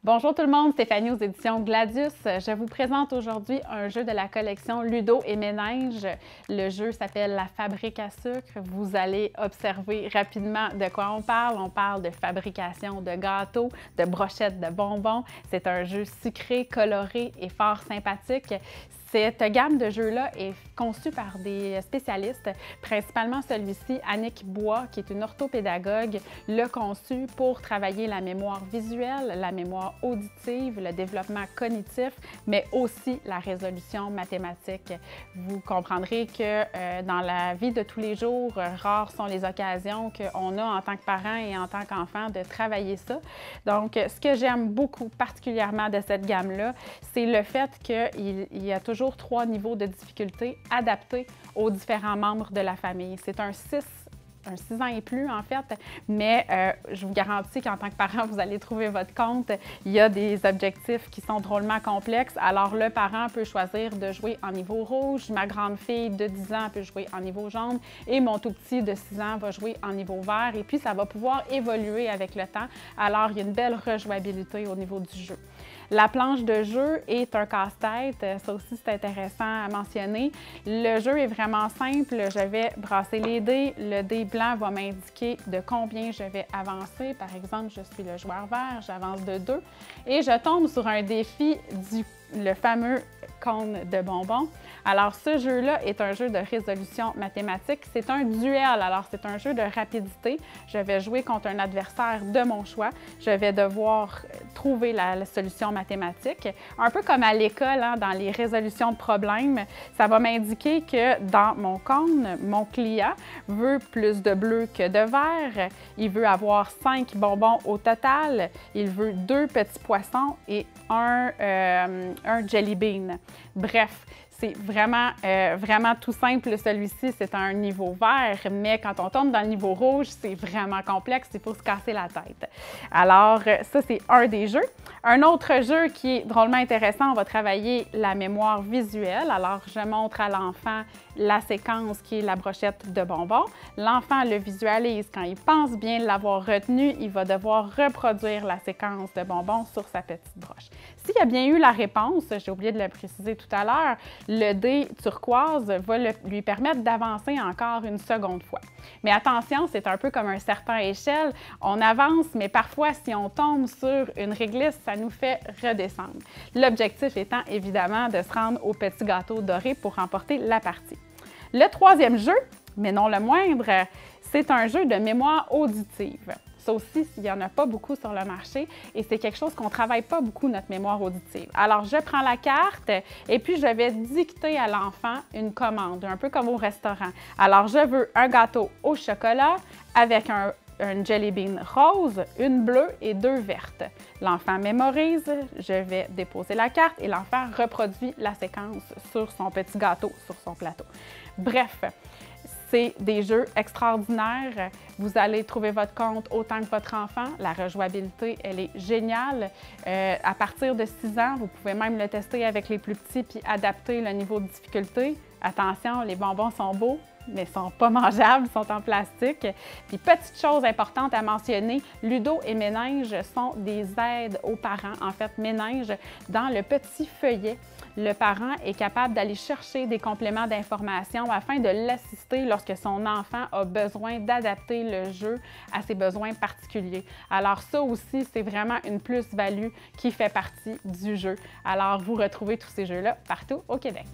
Bonjour tout le monde, Stéphanie aux éditions Gladius. Je vous présente aujourd'hui un jeu de la collection Ludo et Ménage. Le jeu s'appelle La Fabrique à sucre. Vous allez observer rapidement de quoi on parle. On parle de fabrication de gâteaux, de brochettes de bonbons. C'est un jeu sucré, coloré et fort sympathique. Cette gamme de jeux-là est conçue par des spécialistes, principalement celui-ci, Annick Bois, qui est une orthopédagogue, l'a conçu pour travailler la mémoire visuelle, la mémoire auditive, le développement cognitif, mais aussi la résolution mathématique. Vous comprendrez que dans la vie de tous les jours, rares sont les occasions qu'on a en tant que parent et en tant qu'enfant de travailler ça. Donc, ce que j'aime beaucoup particulièrement de cette gamme-là, c'est le fait qu'il y a toujours 3 niveaux de difficulté adaptés aux différents membres de la famille. C'est un 6 ans et plus, en fait, mais je vous garantis qu'en tant que parent, vous allez trouver votre compte. Il y a des objectifs qui sont drôlement complexes. Alors, le parent peut choisir de jouer en niveau rouge. Ma grande fille de 10 ans peut jouer en niveau jaune et mon tout petit de 6 ans va jouer en niveau vert. Et puis, ça va pouvoir évoluer avec le temps. Alors, il y a une belle rejouabilité au niveau du jeu. La planche de jeu est un casse-tête. Ça aussi, c'est intéressant à mentionner. Le jeu est vraiment simple. Je vais brasser les dés. Le dé blanc va m'indiquer de combien je vais avancer. Par exemple, je suis le joueur vert, j'avance de 2 et je tombe sur un défi le fameux cône de bonbons. Alors, ce jeu-là est un jeu de résolution mathématique. C'est un duel, alors c'est un jeu de rapidité. Je vais jouer contre un adversaire de mon choix. Je vais devoir trouver la solution mathématique. Un peu comme à l'école, hein, dans les résolutions de problèmes, ça va m'indiquer que dans mon cône, mon client veut plus de bleu que de vert. Il veut avoir 5 bonbons au total. Il veut 2 petits poissons et un jelly bean. Bref, c'est vraiment tout simple, celui-ci, c'est un niveau vert, mais quand on tombe dans le niveau rouge, c'est vraiment complexe, il faut se casser la tête. Alors, ça, c'est un des jeux. Un autre jeu qui est drôlement intéressant, on va travailler la mémoire visuelle. Alors, je montre à l'enfant la séquence qui est la brochette de bonbons. L'enfant le visualise. Quand il pense bien l'avoir retenu, il va devoir reproduire la séquence de bonbons sur sa petite broche. S'il a bien eu la réponse, j'ai oublié de le préciser tout à l'heure, le dé turquoise va lui permettre d'avancer encore une seconde fois. Mais attention, c'est un peu comme un serpent à échelle. On avance, mais parfois, si on tombe sur une réglisse, ça nous fait redescendre. L'objectif étant évidemment de se rendre au petit gâteau doré pour remporter la partie. Le troisième jeu, mais non le moindre, c'est un jeu de mémoire auditive. Ça aussi, il n'y en a pas beaucoup sur le marché et c'est quelque chose qu'on ne travaille pas beaucoup, notre mémoire auditive. Alors, je prends la carte et puis je vais dicter à l'enfant une commande, un peu comme au restaurant. Alors, je veux un gâteau au chocolat avec un jelly bean rose, une bleue et 2 vertes. L'enfant mémorise, je vais déposer la carte et l'enfant reproduit la séquence sur son petit gâteau, sur son plateau. Bref, c'est des jeux extraordinaires. Vous allez trouver votre compte autant que votre enfant. La rejouabilité, elle est géniale. À partir de 6 ans, vous pouvez même le tester avec les plus petits puis adapter le niveau de difficulté. Attention, les bonbons sont beaux, mais ne sont pas mangeables, sont en plastique. Puis, petite chose importante à mentionner, Ludo et Ménage sont des aides aux parents. En fait, Ménage, dans le petit feuillet, le parent est capable d'aller chercher des compléments d'information afin de l'assister lorsque son enfant a besoin d'adapter le jeu à ses besoins particuliers. Alors ça aussi, c'est vraiment une plus-value qui fait partie du jeu. Alors, vous retrouvez tous ces jeux-là partout au Québec.